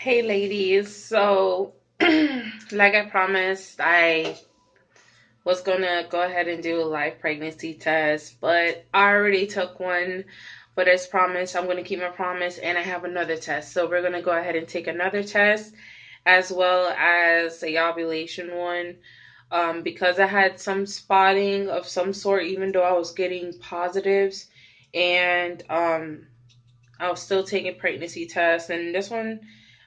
Hey ladies, so like I promised, I was gonna go ahead and do a live pregnancy test, but I already took one. But as promised, I'm gonna keep my promise, and I have another test. So we're gonna go ahead and take another test, as well as a ovulation one, because I had some spotting of some sort, even though I was getting positives, and I was still taking pregnancy tests, and this one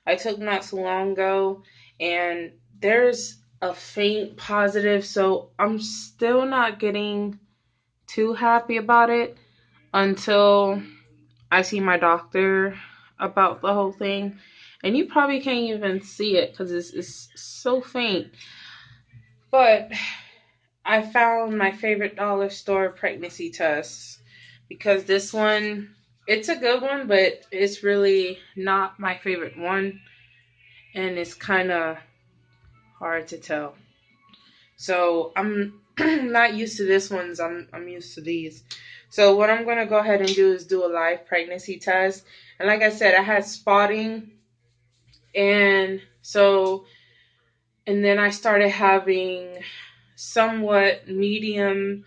I took not too long ago, and there's a faint positive, so I'm still not getting too happy about it until I see my doctor about the whole thing. And you probably can't even see it because it's so faint. But I found my favorite dollar store pregnancy test because this one, it's a good one, but it's really not my favorite one, and it's kind of hard to tell. So I'm not used to this ones. I'm used to these. So what I'm gonna go ahead and do is do a live pregnancy test. And like I said, I had spotting, and so and then I started having somewhat medium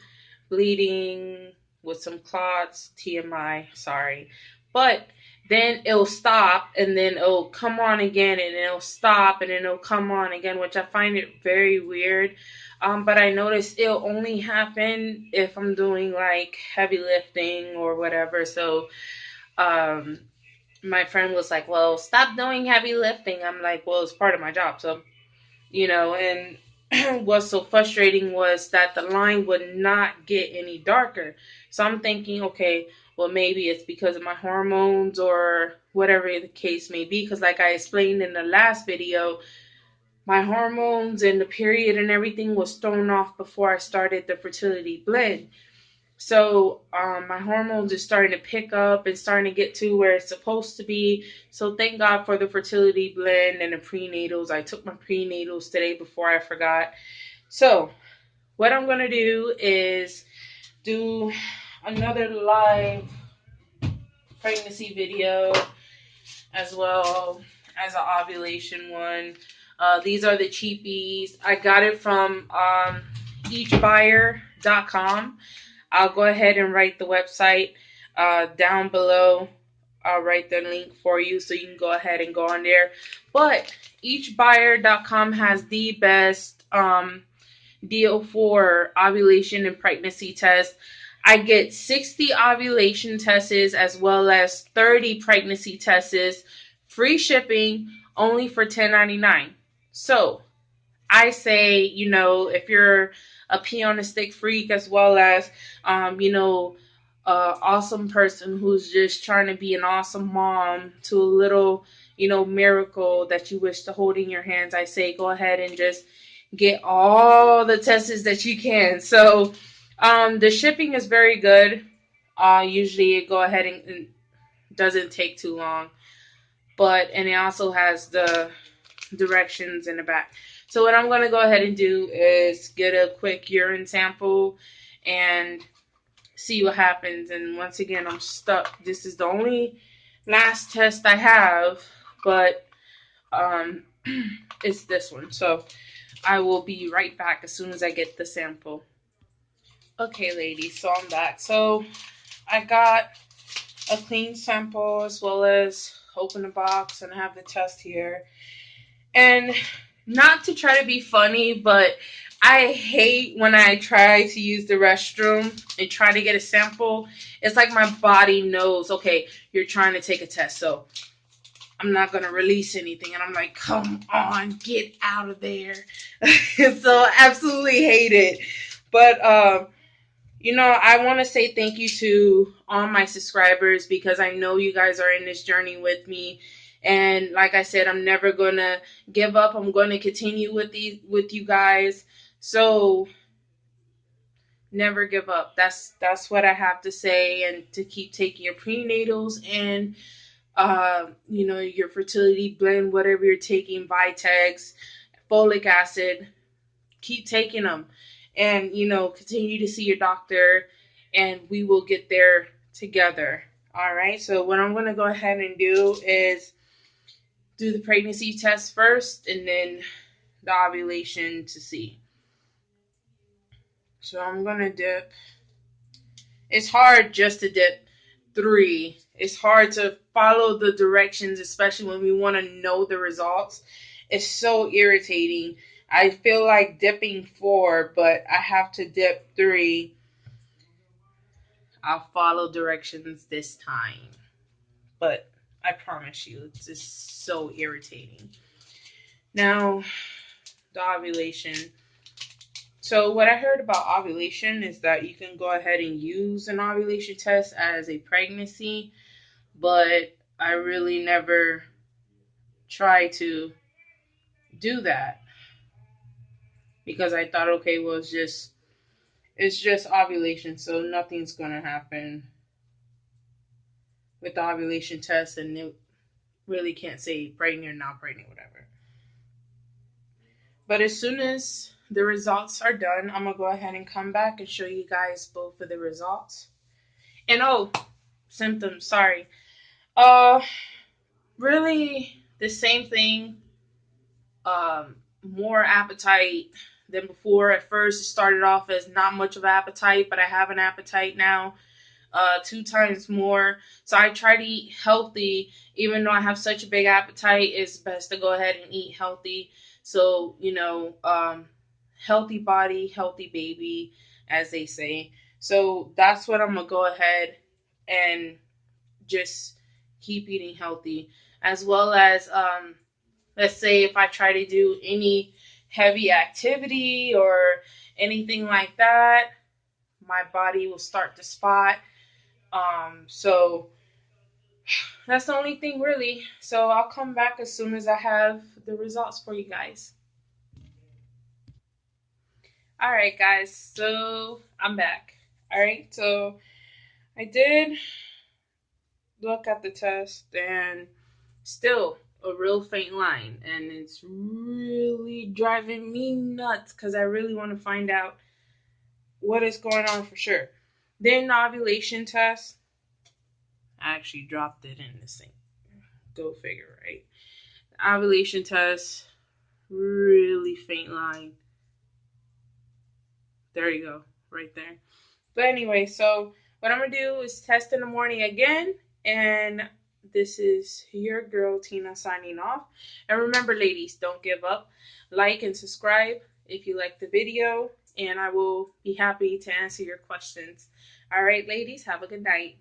bleeding with some clots, TMI, sorry. But then it'll stop and then it'll come on again and it'll stop and then it'll come on again, which I find it very weird. But I noticed it'll only happen if I'm doing like heavy lifting or whatever. So um, my friend was like, well, stop doing heavy lifting. I'm like, well, it's part of my job. So and what's so frustrating was that the line would not get any darker. So I'm thinking, okay, well, maybe it's because of my hormones or whatever the case may be. Because, like I explained in the last video, my hormones and the period and everything was thrown off before I started the fertility blend. So my hormones are starting to pick up and starting to get to where it's supposed to be. So thank God for the fertility blend and the prenatals. I took my prenatals today before I forgot. So what I'm gonna do is do another live pregnancy video as well as an ovulation one. These are the cheapies. I got it from eachbuyer.com. I'll go ahead and write the website down below. I'll write the link for you so you can go ahead and go on there. But eachbuyer.com has the best deal for ovulation and pregnancy tests. I get 60 ovulation tests as well as 30 pregnancy tests, free shipping, only for $10.99. So I say, if you're a pee on a stick freak as well as, awesome person who's just trying to be an awesome mom to a little, miracle that you wish to hold in your hands, I say go ahead and just get all the tests that you can. So, the shipping is very good. Usually, go ahead and doesn't take too long, and it also has the directions in the back. So what I'm going to go ahead and do is get a quick urine sample and see what happens. And once again, I'm stuck. This is the only last test I have, but um, it's this one. So I will be right back as soon as I get the sample. Okay, ladies, so I'm back. So I got a clean sample as well as open the box and I have the test here. And not to try to be funny, but I hate when I try to use the restroom and try to get a sample. It's like my body knows, okay, you're trying to take a test, so I'm not going to release anything. And I'm like, come on, get out of there. So I absolutely hate it. But, I want to say thank you to all my subscribers because I know you guys are in this journey with me. And like I said, I'm never going to give up. I'm going to continue with you guys. So never give up. That's what I have to say, and to keep taking your prenatals and your fertility blend, whatever you're taking, Vitex, folic acid, keep taking them, and continue to see your doctor, and we will get there together. All right. So what I'm going to go ahead and do is do the pregnancy test first and then the ovulation to see. So I'm gonna dip. It's hard just to dip 3. It's hard to follow the directions, especially when we want to know the results. It's so irritating. I feel like dipping 4, but I have to dip 3. I'll follow directions this time. But I promise you, it's just so irritating. Now, the ovulation. So, what I heard about ovulation is that you can go ahead and use an ovulation test as a pregnancy, but I really never try to do that because I thought, okay, well, it's just ovulation, so nothing's gonna happen with the ovulation test, and it really can't say pregnant or not pregnant, whatever. But as soon as the results are done, I'm gonna go ahead and come back and show you guys both of the results. And oh, symptoms. Sorry. Uh, really the same thing. More appetite than before. At first, it started off as not much of appetite, but I have an appetite now. 2 times more. So I try to eat healthy, even though I have such a big appetite. It's best to go ahead and eat healthy. So healthy body, healthy baby, as they say. So that's what I'm gonna go ahead and just keep eating healthy, as well as let's say if I try to do any heavy activity or anything like that, my body will start to spot. So that's the only thing really. So I'll come back as soon as I have the results for you guys. All right, guys. So I'm back. All right. So I did look at the test and still a real faint line, and it's really driving me nuts because I really want to find out what is going on for sure. Then the ovulation test, I actually dropped it in the sink. Go figure, right? The ovulation test, really faint line. There you go, right there. But anyway, so what I'm gonna do is test in the morning again, and this is your girl Tina signing off. And remember, ladies, don't give up. Like and subscribe if you like the video, and I will be happy to answer your questions. All right, ladies, have a good night.